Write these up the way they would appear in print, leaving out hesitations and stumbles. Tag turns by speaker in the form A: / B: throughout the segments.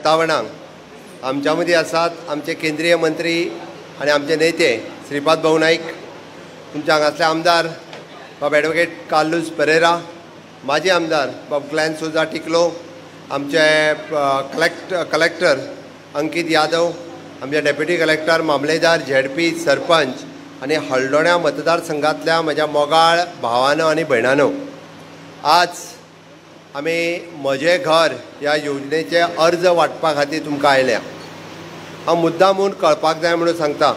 A: वातावरणाक आमच्या मदीं आसात आमचे केंद्रीय मंत्री आनी आमचे नेते श्रीपाद भाऊ नाईक, तुमच्या हांगासले आमदार बाब एडवोकेट कार्लोस पेरेरा, माजी आमदार बाब ग्लॅन सोजा टिकलो, आमचे कलेक्टर अंकित यादव, आमचे डेप्युटी कलेक्टर, मामलेदार, झेडपी, सरपंच आनी हळदोण्या मतदारसंघातल्या म्हज्या मोगाळ भावानो आनी भयणानो, आज आमी म्हजें घर ह्या योजनेचे अर्ज वांटपा खातीर तुमकां आयल्या. हांव मुद्दामून कळपाक जाय म्हणून सांगता,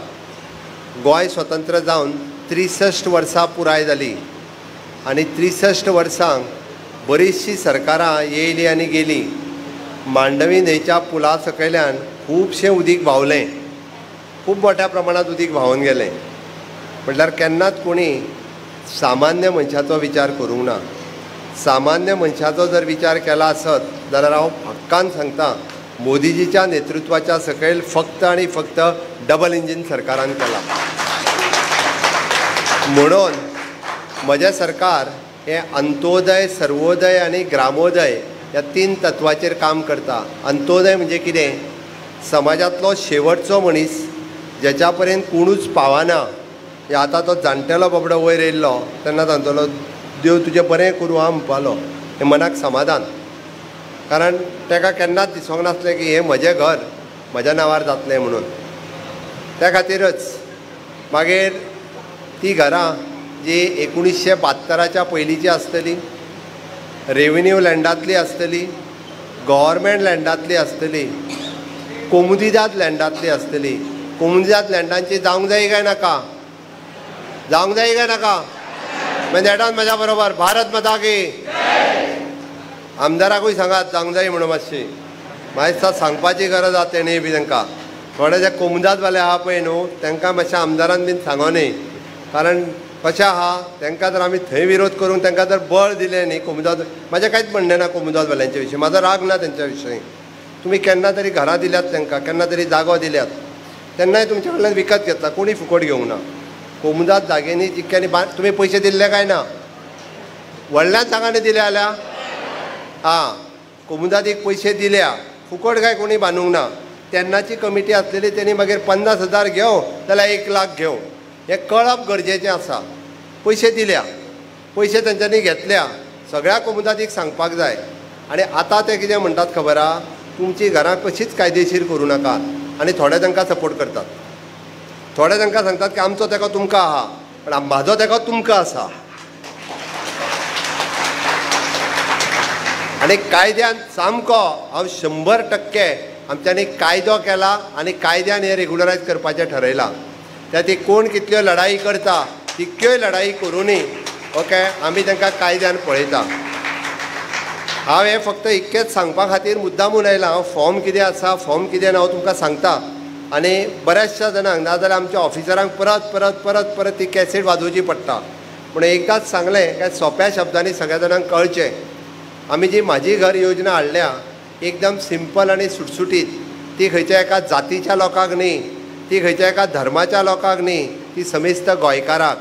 A: गोंय स्वतंत्र जावन 63 वर्सां पुराय जालीं आनी 63 वर्सांक बरीचशीं सरकारां येयलीं आनी गेलीं. मांडवी न्हंयच्या पुला सकयल्यान खुबशें उदीक व्हांवलें, खूब मोठ्या प्रमाणांत उदीक व्हांवून गेलें. म्हटल्यार केन्नाच कोणी सामान्य मनशाचो विचार करूंक ना. सामान्य मनशाचो जर विचार केला आसत जाल्यार हांव हक्कान सांगता, मोदीजीच्या नेतृत्वाच्या सकयल फक्त आनी फक्त डबल इंजीन सरकारान केला. म्हणून म्हजें सरकार हें अंत्योदय, सर्वोदय आनी ग्रामोदय ह्या 3 तत्वाचेर काम करता. अंत्योदय म्हणजे कितें? समाजांतलो शेवटचो मनीस जेच्या पर्यंत कोणूच पावना. हे आतां तो जाणटेलो बाबडो वयर येयल्लो तेन्ना सांगतलो देव तुजें बरें करूं आं म्हणपालो. हें मनाक समाधान, कारण ताका केन्नाच दिसोंक नासलें की हें म्हजें घर म्हज्या नांवार जातलें म्हणून. त्या खातीरच मागीर ती घरां जी 1972च्या पयलींची आसतली, रेव्हेन्यू लँडांतली आसतली, गव्हर्मेंट लँडांतली आसतली, कोमुदिदाद लँडांतली आसतली. कोमुदिदाद लँडांची जावंक जाय काय नाका? जावंक जाय काय नाका? म्हणजे देडान म्हज्या बरोबर भारत माता की. आमदाराकूय सांगात जावंक जाय म्हणून मातशी. म्हाका दिसता सांगपाची गरज आसा तेणी बी तांकां. थोडे जे कोमुदादवाले आहा पळय न्हू तांकां मातशें आमदारान बीन सांगोनी, कारण कशें आहा तांकां जर आमी थंय विरोध करून तांकां जर बळ दिलें न्ही कोमुदाद. म्हाजें कांयच म्हणणें ना कोमुदादवाल्यांच्या विशीं, म्हाजो राग ना तेंच्या विशीं. तुमी केन्ना तरी घरां दिल्यात तांकां, केन्ना तरी जागो दिल्यात, तेन्नाय तुमचे कडल्यान विकत घेतला, कोणी फुकट घेवंक ना. कोमुदाद जागेनी जितक्यांनी तुमी पयशे दिल्ले काय ना? व्हडल्याच जागांनी दिले जाल्यार कोमुदादीक पयशे दिल्या, फुकट काय कोणी बांदूंक ना. तेन्नाची कमिटी आसलेली तेणी मागीर 50,000 घेवं जाल्यार 1 लाख घेवं, हें कळप गरजेचें आसा. पयशे दिल्या, पयशे तेंच्यांनी घेतल्या, सगळ्या कोमुदादीक सांगपाक जाय. आनी आतां ते कितें म्हणटात खबर आहा, तुमची घरां कशीच कायदेशीर करूं नाका. आनी थोडे तांकां सपोर्ट करतात, थोडे तांकां सांगतात की आमचो तेंको तुमकां आहा, पण म्हाजो तेंको तुमकां आसा. आनी कायद्यान सामको हांव 100% आमच्यांनी कायदो केला आनी कायद्यान हें रेग्युलरायज करपाचें ठरयलां. त्या ती कोण कितल्यो लढाई करता तितक्योय लढाई करुनी ओके आमी तांकां कायद्यान पळयता. हांव हें फक्त इतकेंच सांगपा खातीर मुद्दामून आयलां. हांव फॉर्म कितें आसा, फॉर्म कितें ना, हांव तुमकां सांगता. आनी बऱ्याचशा जाणांक नाजाल्यार आमच्या ऑफिसरांक परत परत परत परत ती कॅसेट वाजोवची पडटा. पूण एकदांच सांगलें काय सोंप्या शब्दांनी सगळ्या जाणांक कळचें. आमी जी म्हाजी घर योजना हाडल्या एकदम सिंपल आनी सुटसुटीत. ती खंयच्या एका जातीच्या लोकांक न्ही, ती खंयच्या एका धर्माच्या लोकांक न्ही, ती समेस्त गोंयकाराक.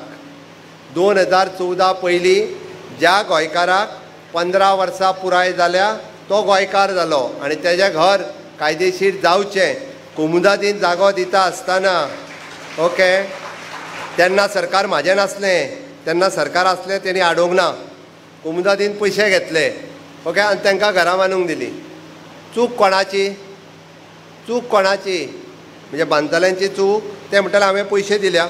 A: 2014 पयलीं ज्या गोंयकाराक 15 वर्सां पुराय जाल्या तो गोंयकार जालो आनी तेजें घर कायदेशीर जावचें. कोमुदादीन जागो दिता आसतना ओके तेन्ना सरकार म्हाजें नासलें, तेन्ना सरकार आसलें तेणी आडोवंक ना. कोमुदादीन पयशे घेतले ओके आनी तांकां घरां बांदूंक दिलीं. चूक कोणाची? चूक कोणाची? म्हणजे बांदतल्यांची चूक. ते म्हणटाले हांवें पयशे दिल्या,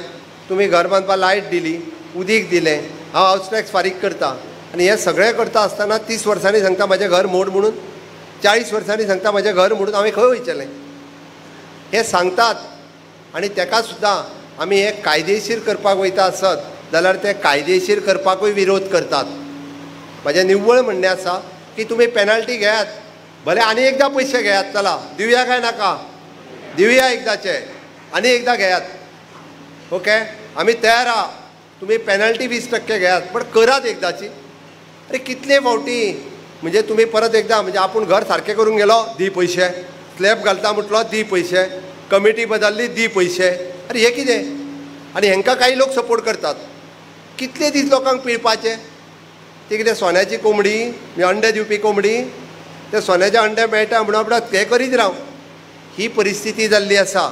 A: तुमी घर बांदपा लायट दिली, उदीक दिलें, हांव हावस टॅक्स फारीक करता. आनी हें सगळें करता आसतना 30 वर्सांनी सांगता म्हाजें घर मोड म्हणून, 40 वर्सांनी सांगता म्हाजें घर मोडून. हांवें खंय वयचलें? हे सांगतात आनी ताका सुद्दां आमी हें कायदेशीर करपाक वयता आसत जाल्यार ते कायदेशीर करपाकूय विरोध करतात. म्हाजें निव्वळ म्हणणें आसा की तुमी पेनल्टी घेयात, भले आनी एकदां पयशे घेयात, चला दिवया काय नाका? दिवया एकदांचे, आनी एकदां घेयात ओके. आमी तयार आहा, तुमी पेनल्टी 20% घेयात, पण करात एकदांची. अरे कितले फावटी म्हणजे तुमी परत एकदां म्हणजे आपूण घर सारकें करूंक गेलो दी पयशे, स्लॅब घालता म्हटलो दी पयशे, कमिटी बदलली दी पयशे. अरे हें कितें? आनी हांकां काही लोक सपोर्ट करतात. कितले दीस लोकांक पिळपाचे? ती कितें सोन्याची कोंबडी, अंडे दिवपी कोंबडी? ते सोन्याचे अंडे मेळटा म्हणून आपणाक ते करीत राव, ही परिस्थिती जाल्ली आसा.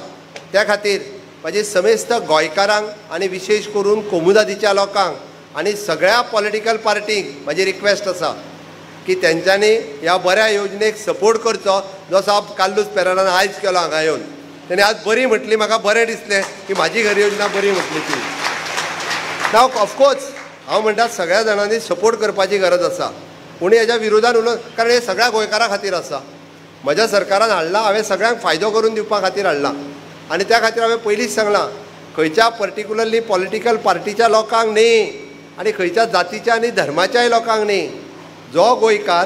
A: त्या खातीर म्हाजी समेस्त गोंयकारांक आनी विशेश करून कोमुदादीच्या लोकांक आनी सगळ्या पॉलिटिकल पार्टींक म्हाजी रिक्वेस्ट आसा की तेंच्यांनी ह्या बऱ्या योजनेक सपोर्ट करचो, जसो हांव काल्लूच पेरानान आयज केलो हांगा येवन. तेणी आज बरी म्हटली, म्हाका बरें दिसलें की म्हाजी घर योजना बरी म्हटली ती. नाव ऑफकोर्स हांव म्हणटा सगळ्या जाणांनी सपोर्ट करपाची गरज आसा, पूण हेज्या विरोधान उलोवन, कारण हे सगळ्या गोंयकारां खातीर आसा. म्हज्या सरकारान हाडला, हांवें सगळ्यांक फायदो करून दिवपा खातीर हाडला. आनी त्या खातीर हांवें पयलींच सांगलां, खंयच्या पर्टिक्युलरली पॉलिटिकल पार्टीच्या लोकांक न्ही आनी खंयच्या जातीच्या आनी धर्माच्याय लोकांक न्ही. जो गोंयकार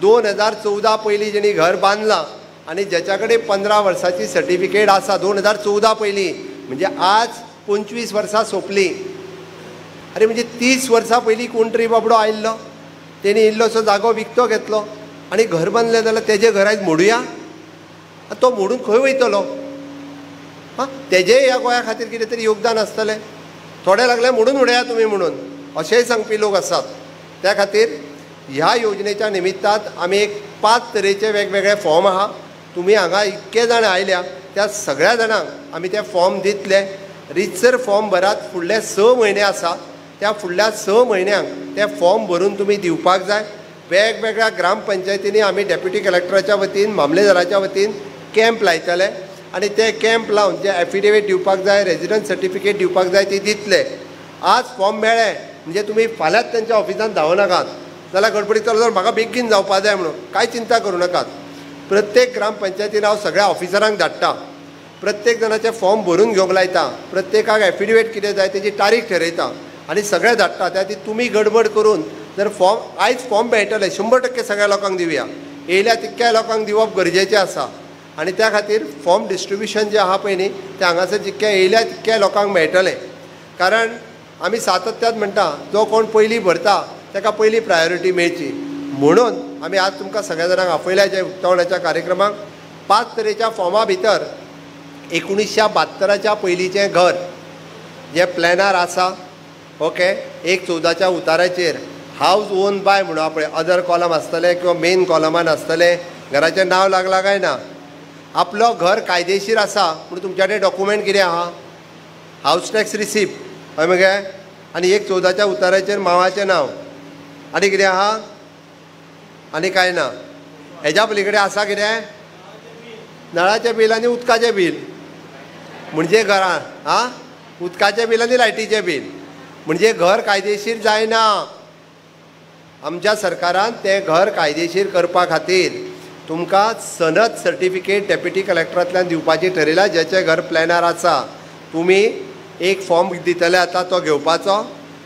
A: 2014 पयलीं जेणी घर बांदलां आनी ज्याच्या कडेन 15 वर्साची सर्टिफिकेट आसा 2014 पयलीं, म्हणजे आज 25 वर्सां सोंपली. अरे म्हणजे 30 वर्सां पयलीं कोण तरी बाबडो आयिल्लो, तेणी इल्लोसो जागो विकतो घेतलो आनी घर बांदलें जाल्यार तेजें घर आयज मोडुया. तो मोडून खंय वयतलो? हां, तेजेंय ह्या गोंया खातीर कितें तरी योगदान आसतलें. थोडे लागले मोडून उडया तुमी म्हणून, अशेंय सांगपी लोक आसात. त्या खातीर ह्या योजनेच्या निमित्तान आमी एक 5 तरेचे वेगवेगळे फॉर्म आहा. तुमी हांगा इतके जाण आयल्या, त्या सगळ्या जाणांक आमी ते फॉर्म दितले. रितसर फॉर्म भरात. फुडले 6 म्हयने आसा, त्या फुडल्या 6 म्हयन्यांक ते फॉर्म भरून तुमी दिवपाक जाय. वेगवेगळ्या ग्रामपंचायतींनी आमी डेप्युटी कलेक्टराच्या वतीन, मामलेदाराच्या वतीन कॅम्प लायतले आनी ते कॅम्प लावन जे एफिडेवीट दिवपाक जाय, रेजिडंट सर्टिफिकेट दिवपाक जाय ती दितले. आज फॉर्म मेळ्ळे म्हणजे तुमी फाल्यांच तेंच्या ऑफिसान धांवनाकात, जाल्यार गडबडीत चलो म्हाका बेगीन जावपा जाय म्हणून कांय चिंता करूं नाकात. प्रत्येक ग्रामपंचायतीन हांव सगळ्या ऑफिसरांक धाडटा, प्रत्येक जणाचे फॉर्म भरून घेवंक लायता, प्रत्येकाक एफिडेवीट कितें जाय तेजी तारीख थारयता आनी सगळे धाडटा. त्या खातीर तुमी गडबड करून जर फॉर्म आयज फॉर्म मेळटले 100% सगळ्या लोकांक दिवया. येयल्या तितक्या लोकांक दिवप गरजेचें आसा आनी त्या खातीर फॉर्म डिस्ट्रिब्युशन जें आहा पळय न्ही तें हांगासर जितके येयल्या तितक्या लोकांक मेळटलें. कारण आमी सातत्यान म्हणटा जो कोण पयलीं भरता ताका पयली प्रायोरिटी मेळची. म्हणून आमी आज तुमकां सगळ्या जाणांक आपयल्या जे उक्तावणाच्या कार्यक्रमाक 5 तरेच्या फॉर्मा भितर 1972च्या पयलींचें घर जें प्लॅनार आसा, ओके, 1/14च्या उताराचेर हावज ओन बाय म्हणून पळय अदर कॉलम आसतले किंवा मेन कॉलमान आसतले, घराचें नांव लागलां काय ना, आपलो घर कायदेशीर आसा पूण तुमच्या कडेन डॉक्युमेंट कितें आहा, हावज टॅक्स रिसिप्ट हय मगे, आनी 1/14च्या उताराचेर मांवाचें नांव, आनी कितें आहा, आनी कांय ना. हेज्या पलीकडे आसा कितें, नळाचें बील आनी उदकाचें बील, म्हणजे घरां आं उदकाचें बील आनी लायटीचें बील, म्हणजे घर कायदेशीर जायना. आमच्या सरकारान तें घर कायदेशीर करपा खातीर तुमकां सनद सर्टिफिकेट डेप्युटी कलेक्टरांतल्यान दिवपाची ठरयल्या. जेचें घर प्लॅनार आसा तुमी एक फॉर्म दितले आतां तो घेवपाचो,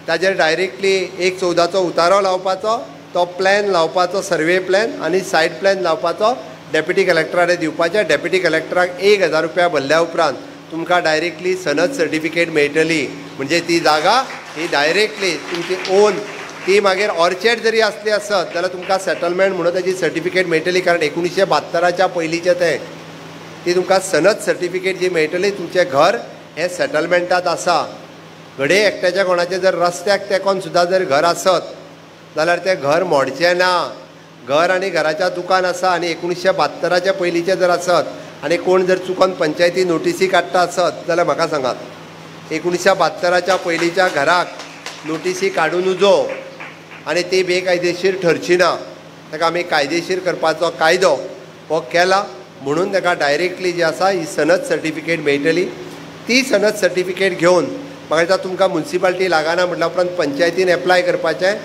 A: ताजेर डायरेक्टली 1/14चो उतारो लावपाचो, तो प्लॅन लावपाचो, सर्वे प्लॅन आनी सायट प्लॅन लावपाचो, डेप्युटी कलेक्टराक दिवपाचें. डेप्युटी कलेक्टराक 1000 रुपया भरल्या उपरांत तुमकां डायरेक्टली सनद सर्टिफिकेट मेळटली. म्हणजे ती जागा ही डायरेक्टली तुमची ओन, ती मागीर ऑर्चेड जरी आसली आसत जाल्यार तुमकां सेटलमेंट म्हणून ताची सर्टिफिकेट मेळटली. कारण 1972च्या पयलींचें तें, ती तुमकां सनद सर्टिफिकेट जी मेळटली तुमचें घर हें सेटलमेंटांत आसा. घडये एकट्याच्या कोणाचें जर रस्त्याक तेकोन सुद्दां जर घर आसत जाल्यार तें घर मोडचें ना. घर आनी घराच्या दुकान आसा आनी 1972च्या पयलींचें जर आसत आनी कोण जर चुकोन पंचायती नोटिसी काडटा आसत जाल्यार म्हाका सांगात, 1972च्या पयलींच्या घराक नोटिसी काडूं नजो आनी ती बेकायदेशीर ठरची ना. ताका आमी कायदेशीर करपाचो कायदो हो केला. म्हणून ताका डायरेक्टली जी आसा ही सनद सर्टिफिकेट मेळटली. ती सनद सर्टिफिकेट घेवन म्हाका दिसता तुमकां म्युन्सिपाल्टी लागना म्हटल्या उपरांत पंचायतीन एप्लाय करपाचें.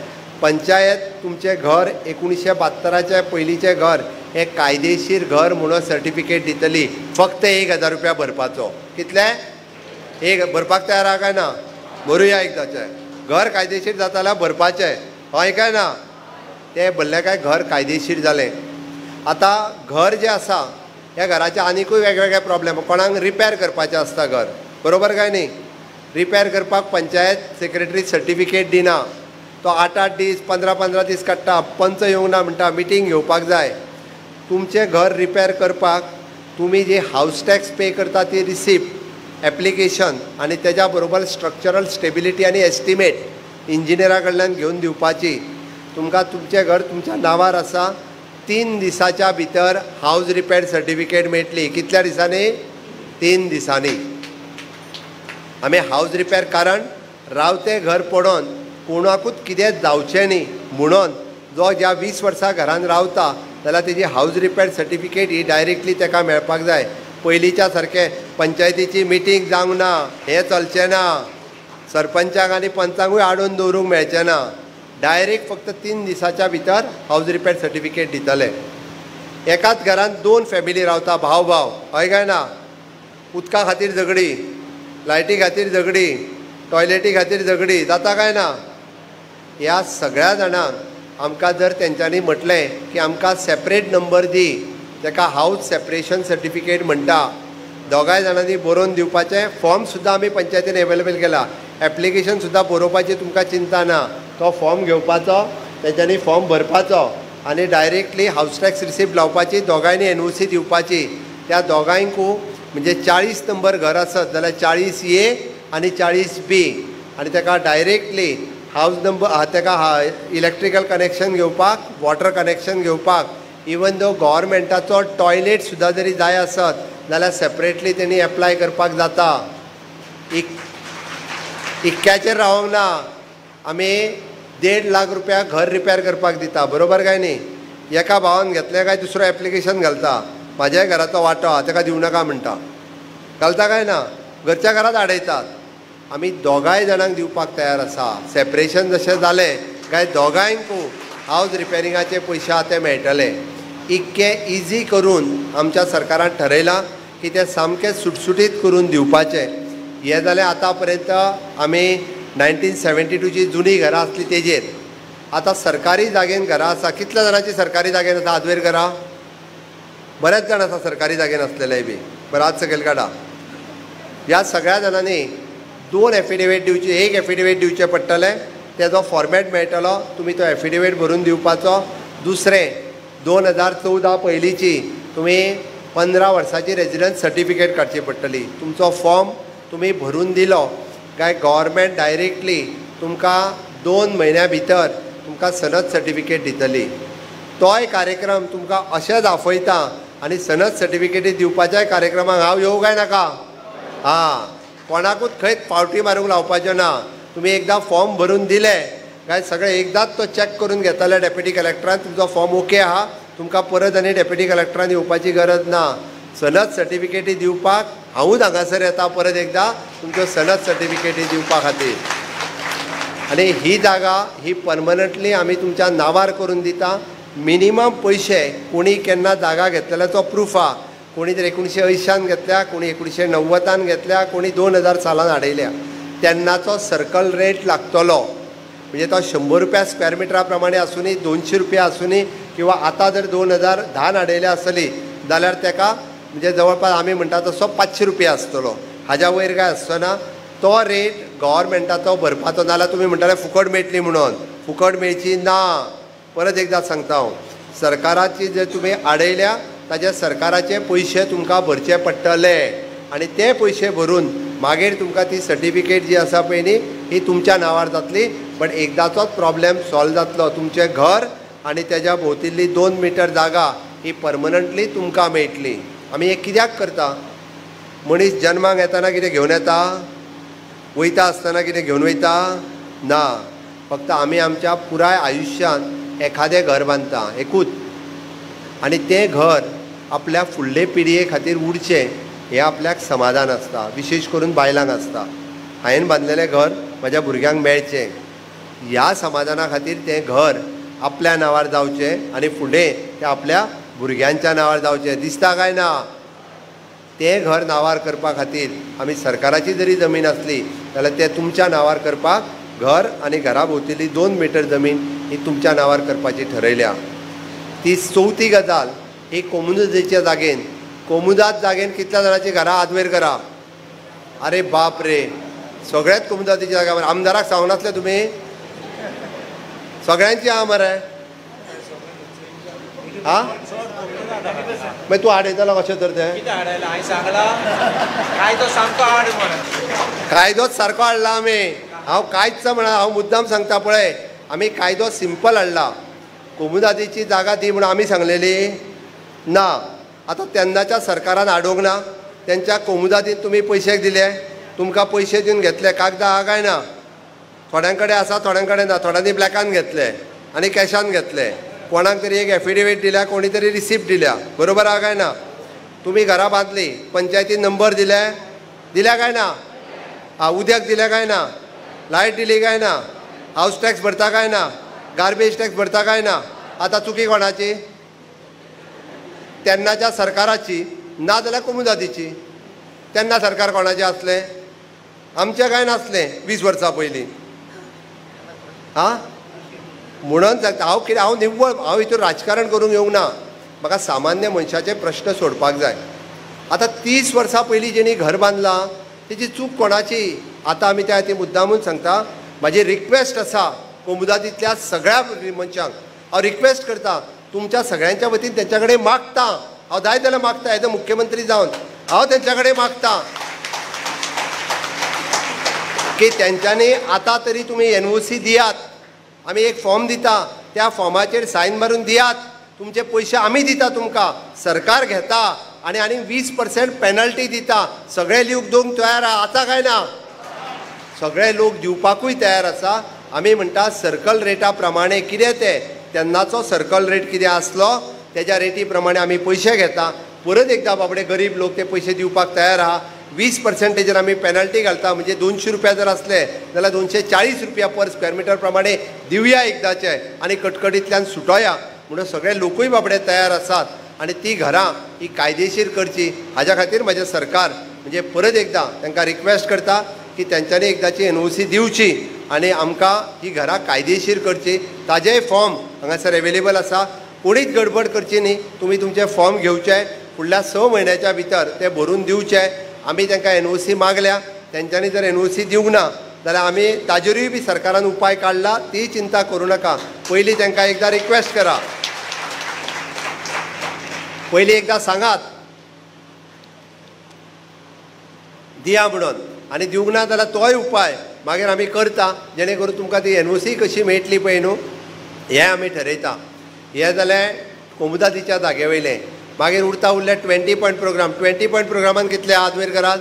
A: पंचायत तुमचें घर 1972च्या पयलींचें घर हें कायदेशीर घर म्हणून सर्टिफिकेट दितली. फक्त 1000 रुपया भरपाचो. कितले? एक भरपाक तयार आहा काय ना? भरुया एकदाचें. घर कायदेशीर जाता जाल्यार भरपाचें, हय काय ना? तें भरलें काय घर कायदेशीर जालें. आतां घर जें आसा ह्या घराचे आनिकूय वेगवेगळे प्रॉब्लेम. कोणाक रिपॅर करपाचें आसता घर, बरोबर काय न्ही? रिपॅर करपाक पंचायत सेक्रेटरी सर्टिफिकेट दिना. तो 8-8 दीस 15-15 दीस काडटा. पंच येवंक ना म्हणटा, मिटींग घेवपाक जाय. तुमचें घर रिपॅर करपाक तुमी जी हावज टॅक्स पे करता ती रिसिप्ट, एप्लिकेशन आनी तेज्या बरोबर स्ट्रक्चरल स्टेबिलिटी आनी एस्टिमेट इंजिनियरा कडल्यान घेवन दिवपाची. तुमकां तुमचें घर तुमच्या नांवार आसा, 3 दिसाच्या भितर हाऊस रिपेर सर्टिफिकेट मेळटली. कितल्या दिसांनी? 3 दिसांनी. आमी हाऊस रिपेर कारण रावते घर पडोवन कोणाकूच कितें जावचें न्ही म्हणून जो ज्या 20 वर्सां घरान रावता जाल्यार तेजी हाऊस रिपेर सर्टिफिकेट ही डायरेक्टली ताका मेळपाक जाय. पयलींच्या सारकें पंचायतीची मिटींग जावंक ना, हें चलचें ना, सरपंचाक आनी पंचांकूय हाडून दवरूंक मेळचें ना. डायरेक्ट फक्त 3 दिसाच्या भितर हाऊस रिपेर सर्टिफिकेट दितले. एकाच घरांत 2 फॅमिली रावता, भाव भाव, हय काय ना? उदका खातीर झगडी, लायटी खातीर झगडी, टॉयलेटी खातीर झगडी, जाता काय ना? ह्या सगळ्या जाणांक आमकां जर तेंच्यांनी म्हटलें की आमकां सेपरेट नंबर दी, ताका हाऊस सेपरेशन सर्टिफिकेट म्हणटा, दोगांय जाणांनी बरोवन दिवपाचें. फॉर्म सुद्दां आमी पंचायतीन एवेलेबल केला. एप्लिकेशन सुद्दां बरोवपाची तुमकां चिंता ना. तो फॉर्म घेवपाचो, तेंच्यांनी फॉर्म भरपाचो आनी डायरेक्टली हाऊस टॅक्स रिसिप्ट लावपाची, दोगांयनी एनओसी दिवपाची. त्या दोगांयकू म्हणजे 40 नंबर घर आसत जाल्यार 40A आनी 40B आनी ताका डायरेक्टली हाऊस नंबर ताका इलेक्ट्रिकल कनेक्शन घेवपाक, वॉटर कनेक्शन घेवपाक, इवन दो गव्हर्मेंटाचो टॉयलेट सुद्दां जरी जाय आसत जाल्यार सेपरेटली तेणी एप्लाय करपाक जाता. इक्क्याचेर रावंक ना. आमी 1.5 लाख रुपया घर रिपेर करपाक दिता, बरोबर काय न्ही? एका भावान घेतलें काय दुसरो एप्लिकेशन घालता, म्हाज्या घराचो वांटो हा ताका दिवं नाका म्हणटा, घालता काय ना? घरच्या घरांत आडयतात. आमी दोगांय जाणांक दिवपाक तयार आसा. सेपरेशन जशें जालें काय दोगांयकू हाऊस रिपेरिंगाचे पयशे आहा ते मेळटले. इतकें इजी करून आमच्या सरकारान ठरयलां की तें सामकें सुटसुटीत करून दिवपाचें. हें जालें आतां पर्यंत आमी 1972 ची जुनी घरां आसली तेजेर. आतां सरकारी जागेन घरां आसा. कितल्या जाणांची सरकारी जागेन आसा आदवेर घरां? बरेच जाण आसा सरकारी जागेन आसलेले बी. बरं, आज सकयल काडा. ह्या सगळ्या जाणांनी 2 एफिडेवीट दिवची. एक एफिडेवीट दिवचें पडटलें, तेजो फॉर्मेट मेळटलो, तुमी तो एफिडेवीट भरून दिवपाचो. दुसरें 2014 पयलींची तुमी 15 वर्सांची रेजिडन्स सर्टिफिकेट काडची पडटली. तुमचो फॉर्म तुमी भरून दिलो काय गव्हर्मेंट डायरेक्टली तुमकां 2 म्हयन्या भितर तुमकां सनद सर्टिफिकेट दितली. तोय कार्यक्रम तुमकां अशें दाखयता आनी सनद सर्टिफिकेटी दिवपाच्याय कार्यक्रमाक हांव येवं काय नाका? हां, कोणाकूच खंय फावटी मारूंक लावपाच्यो ना. तुमी एकदां फॉर्म भरून दिले काय सगळें एकदांच तो चॅक करून घेतले डेप्युटी कलेक्टरान, तुमचो फॉर्म ओके आहा, तुमकां परत आनी डेप्युटी कलेक्टरान येवपाची गरज ना. सनद सर्टिफिकेटी दिवपाक हांवूच हांगासर येता परत एकदां तुमच्यो सनद सर्टिफिकेटी दिवपा खातीर. आनी ही जागा ही परमनंटली आमी तुमच्या नांवार करून दिता. मिनिमम पयशे कोणी केन्ना जागा घेतलेल्याचो प्रूफ आहा. कोणी तर 1980 घेतल्या, कोणी 1990 घेतल्या, कोणी 2000 सालान हाडयल्या. तेन्नाचो सर्कल रेट लागतलो. म्हणजे तो 100 रुपया स्क्वेअर मिटरा प्रमाणे आसूनी, 200 रुपया आसूनी, किंवा आतां जर 2010 हाडयल्या आसली जाल्यार तेका म्हणजे जवळपास आमी म्हणटा तसो 500 रुपया आसतलो. हाज्या वयर काय आसना. तो रेट गव्हर्मेंटाचो भरपाचो. नाल्यार तुमी म्हणटाले फुकट मेळटली म्हणून. फुकट मेळची ना. परत एकदां सांगता हांव, सरकाराची जर तुमी आडयल्या ताचे सरकाराचे पयशे तुमकां भरचे पडटले आनी ते पयशे भरून मागीर तुमकां ती सर्टिफिकेट जी आसा पळय न्ही ही तुमच्या नांवार जातली. पण एकदाचोच प्रॉब्लेम सॉल्व जातलो. तुमचें घर आनी तेज्या भोंवतिल्ली 2 मिटर जागा ही परमनंटली तुमकां मेळटली. आमी हे कित्याक करता? मनीस जल्माक येतना कितें घेवन येता? वयता आसतना कितें घेवन वयता? ना. फक्त आमी आमच्या पुराय आयुश्यांत एखादें घर बांदता, एकूच, आनी तें घर आपल्या फुडले पिडये खातीर उरचें हें आपल्याक समाधान आसता. विशेश करून बायलांक आसता. हांवें बांदलेलें घर म्हज्या भुरग्यांक मेळचें ह्या समाधाना खातीर तें घर आपल्या नांवार जावचें आनी फुडें तें आपल्या भुरग्यांच्या नांवार जावचें. दिसता काय ना? तें घर नांवार करपा खातीर आमी सरकाराची जरी जमीन आसली जाल्यार तें तुमच्या नांवार करपाक घर आनी घरा भोंवतिल्ली 2 मिटर जमीन ही तुमच्या नांवार करपाची ठरयल्या. ती चवथी गजाल ही कोमुनिटीच्या जागेन. कोमुदात जागेन कितल्या जाणांची घरां आदवेर घरां? अरे बाप रे, सगळ्याच कोमुदातीच्या जाग्यार. आमदाराक सांगूं नासले तुमी? सगळ्यांची आहा मरे. हा मागीर तूं आडयतलो कशें तर तें? कायदोच सारको हाडला आमी. हांव कांयच म्हणा, हांव मुद्दाम सांगता पळय, आमी कायदो सिंपल हाडला. कोमुदादीची जागा दी म्हणून आमी सांगलेली ना. आतां तेन्नाच्या सरकारान आडोवंक ना. तेंच्या कोमुदादीन तुमी पयशे दिले, तुमकां पयशे दिवन घेतले, कागदां आहा काय ना? थोड्यां कडेन आसा, थोड्यां कडेन ना. थोड्यांनी ब्लॅकान घेतले आनी कॅशान घेतले. कोणाक तरी एक एफिडेवीट दिल्या, कोणी तरी रिसिप्ट दिल्या. बरोबर आहा काय ना? तुम्ही घरां बांदली, पंचायतीन नंबर दिल्या काय ना? उदक दिलें काय ना? लायट दिली काय ना? हाऊस टॅक्स भरता काय ना? गार्बेज टॅक्स भरता काय ना? आतां चुकी कोणाची? तेन्नाच्या सरकाराची, ना जाल्यार कोमुदादीची. तेन्ना सरकार कोणाचें आसलें? आमचें काय नासलें 20 वर्सां पयलीं. म्हणून सांगता हांव निव्वळ हांव हितून राजकारण करूंक येवंक ना. म्हाका सामान्य मनशाचे प्रश्न सोडपाक जाय. आतां 30 वर्सां पयलीं जेणी घर बांदलां तेची चूक कोणाची? आतां आमी त्या खातीर मुद्दामून सांगता. म्हाजी रिक्वेस्ट आसा कोमुदादींतल्या सगळ्या मनशांक, हांव रिक्वेस्ट करता तुमच्या सगळ्यांच्या वतीन तेंच्या कडेन मागता. हांव जाय जाल्यार मागता, एज अ मुख्यमंत्री जावन हांव तेंच्या कडेन मागता की तेंच्यांनी आतां तरी तुमी NOC दियात. आमी एक फॉर्म दिता, त्या फॉर्माचेर सायन मारून दियात. तुमचे पयशे आमी दिता तुमकां, सरकार घेता आनी 20% पेनल्टी दिता. सगळे लोक दिवंक तयार आसा काय ना? सगळे लोक दिवपाकूय तयार आसा. आमी म्हणटा सर्कल रेटा प्रमाणे कितें तेन्नाचो सर्कल रेट कितें आसलो तेज्या रेटी प्रमाणे आमी पयशे घेता. परत एकदां बाबडे गरीब लोक ते पयशे दिवपाक तयार आहा. 20% आमी पेनल्टी घालता. म्हणजे 200 रुपया जर असले जाल्यार 240 रुपया पर स्क्वेअर मिटर प्रमाणे दिवया एकदाचे आनी कटकटींतल्यान सुटोया म्हणून सगळे लोकूय बाबडे तयार आसात. आनी ती घरां ही कायदेशीर करची. हाज्या खातीर म्हजें सरकार म्हणजे परत एकदां तांकां रिक्वेस्ट करता की तेंच्यांनी एकदांची NOC दिवची आनी आमकां ही घरां कायदेशीर करची. ताजेय फॉर्म हांगासर एवेलेबल आसा. कोणीच गडबड करची न्ही. तुमी तुमचे फॉर्म घेवचे, फुडल्या 6 म्हयन्याच्या भितर ते भरून दिवचे. आमी तांकां NOC मागल्या, तेंच्यांनी जर NOC दिवंक ना जाल्यार आमी ताजेरूय बी सरकारान उपाय काडला. ती चिंता करूं नाका. पयलीं तांकां एकदां रिक्वेस्ट करा, पयलीं एकदां सांगात दिया म्हणून. आनी दिवंक ना जाल्यार तोय उपाय मागीर आमी करता, जेणे करून तुमकां ती NOC कशी मेळटली पळय न्हू हें आमी ठरयता. हें जालें कोमुदादीच्या जागे वयलें. मागीर उरता उरले 20 पॉयंट प्रोग्राम. 20 पॉयंट प्रोग्रामान कितले आहात वेरकारात?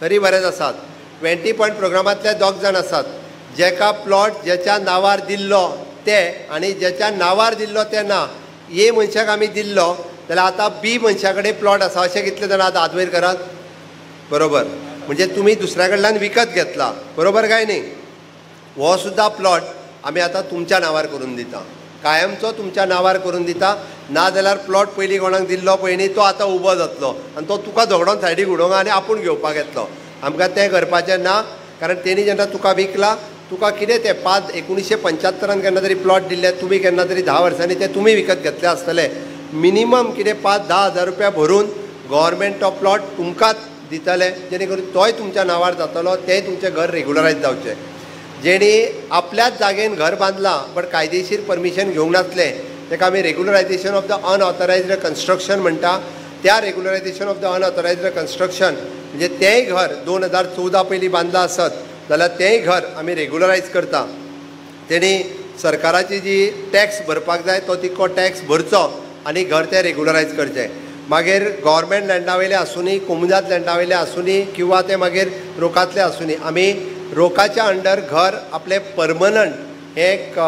A: तरी बरेच आसात. 20 पॉयंट प्रोग्रामांतले 2 जाण आसात. जेका प्लॉट जेच्या नांवार दिल्लो ते आनी जेच्या नांवार दिल्लो ते ना. ए मनशाक आमी दिल्लो जाल्यार आतां B मनशा कडेन प्लॉट आसा. अशे कितले जाण आतां आदवेरकारात? बरोबर. म्हणजे तुमी दुसऱ्या कडल्यान विकत घेतला. बरोबर काय न्ही? हो सुद्दां प्लॉट आमी आतां तुमच्या नांवार करून दिता, कायमचो तुमच्या नांवार करून दिता. ना जाल्यार प्लॉट पयलीं कोणाक दिल्लो पळय न्ही तो आतां उबो जातलो आनी तो तुका झगडोन सायडीक उडोवंक आनी आपूण घेवपाक येतलो. आमकां तें करपाचें ना. कारण तेणी जेन्ना तुका विकला तुका कितें तें 1975 केन्ना तरी प्लॉट दिल्ले, तुमी केन्ना तरी 10 वर्सांनी ते तुमी विकत घेतले आसतले. मिनिमम कितें 5-10 हजार रुपया भरून गव्हर्मेंट तो प्लॉट तुमकांच दितले, जेणे करून तोय तुमच्या नांवार जातलो. तेंय तुमचें घर रेग्युलरायज जावचें. जेणी आपल्याच जागेन घर बांदलां बट कायदेशीर परमिशन घेवंक नासले ताका आमी रेग्युलरायजेशन ऑफ द अनऑथरायज्ड कन्स्ट्रक्शन म्हणटा. त्या रेग्युलरायजेशन ऑफ द अनऑथरायज्ड कन्स्ट्रक्शन म्हणजे तेंय घर 2014 पयलीं बांदलां आसत जाल्यार तेंय घर आमी रेग्युलरायज करता. तेणी सरकाराची जी टॅक्स भरपाक जाय तो तितको टॅक्स भरचो आनी घर तें रेग्युलरायज करचें. मागीर गव्हर्मेंट लँडा वयले आसूनी, कोमुदाद लँडा वयले आसूनी किंवा ते मागीर रोकातले आसूनी, आमी रोकाच्या अंडर घर आपले परमनंट एक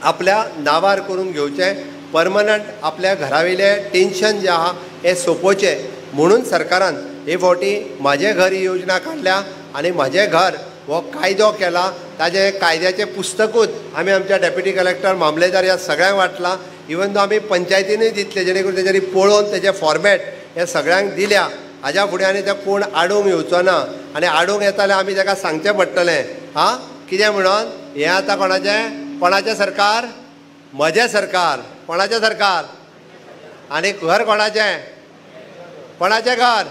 A: आपल्या नांवार करून घेवचें. परमनंट आपल्या घरा वयलें टेन्शन जें आहा हें सोंपोवचें म्हणून सरकारान हे फावटी म्हाजें घर ही योजना काडल्या आनी म्हाजें घर हो कायदो केला. ताजे कायद्याचें पुस्तकूच आमी आमच्या डेप्युटी कलेक्टर मामलेदार ह्या सगळ्यांक वाटलां. इवन तो आमी पंचायतीनूय दितले जेणे करून तेजेर पळोवन तेजे फॉर्मेट हे सगळ्यांक दिल्या. हाज्या फुडें आनी ते कोण आडोवंक येवचो ना. आनी आडोवंक येता जाल्यार आमी ताका सांगचें पडटलें कितें म्हणून हें आतां कोणाचें सरकार? म्हजें सरकार. कोणाचें सरकार? आनी घर कोणाचें? कोणाचें घर?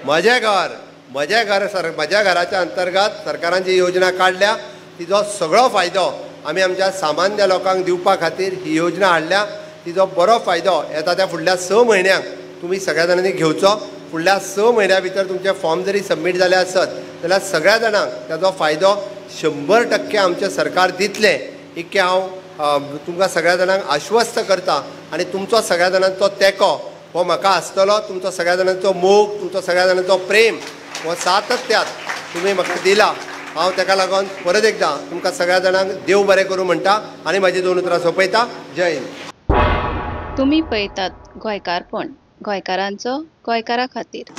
A: म्हजें घर. म्हजें घर म्हज्या घराच्या अंतर्गत सरकारान जी योजना काडल्या तिजो सगळो फायदो आमी आमच्या सामान्य लोकांक दिवपा खातीर ही योजना हाडल्या. तिजो बरो फायदो येता त्या फुडल्या 6 म्हयन्यांक तुमी सगळ्या जाणांनी घेवचो. फुडल्या 6 म्हयन्या भितर तुमचे फॉर्म जरी सबमीट जाले आसत जाल्यार सगळ्या जाणांक ताजो फायदो 100% आमचें सरकार दितलें. इतकें हांव तुमकां सगळ्या जाणांक आश्वस्त करता आनी तुमचो सगळ्या जाणांचो तेंको हो म्हाका आसतलो. तुमचो सगळ्या जाणांचो मोग, तुमचो सगळ्या जाणांचो प्रेम हो सातत्यात तुमी म्हाका दिला. हांव ताका लागून परत एकदां तुमकां सगळ्या जाणांक देव बरें करूं म्हणटा आनी म्हाजी 2 उतरां सोंपयता. जय हिंद.
B: तुम्ही पळयतात गोंयकारपण, गोंयकारांचो गोंयकारा खातीर.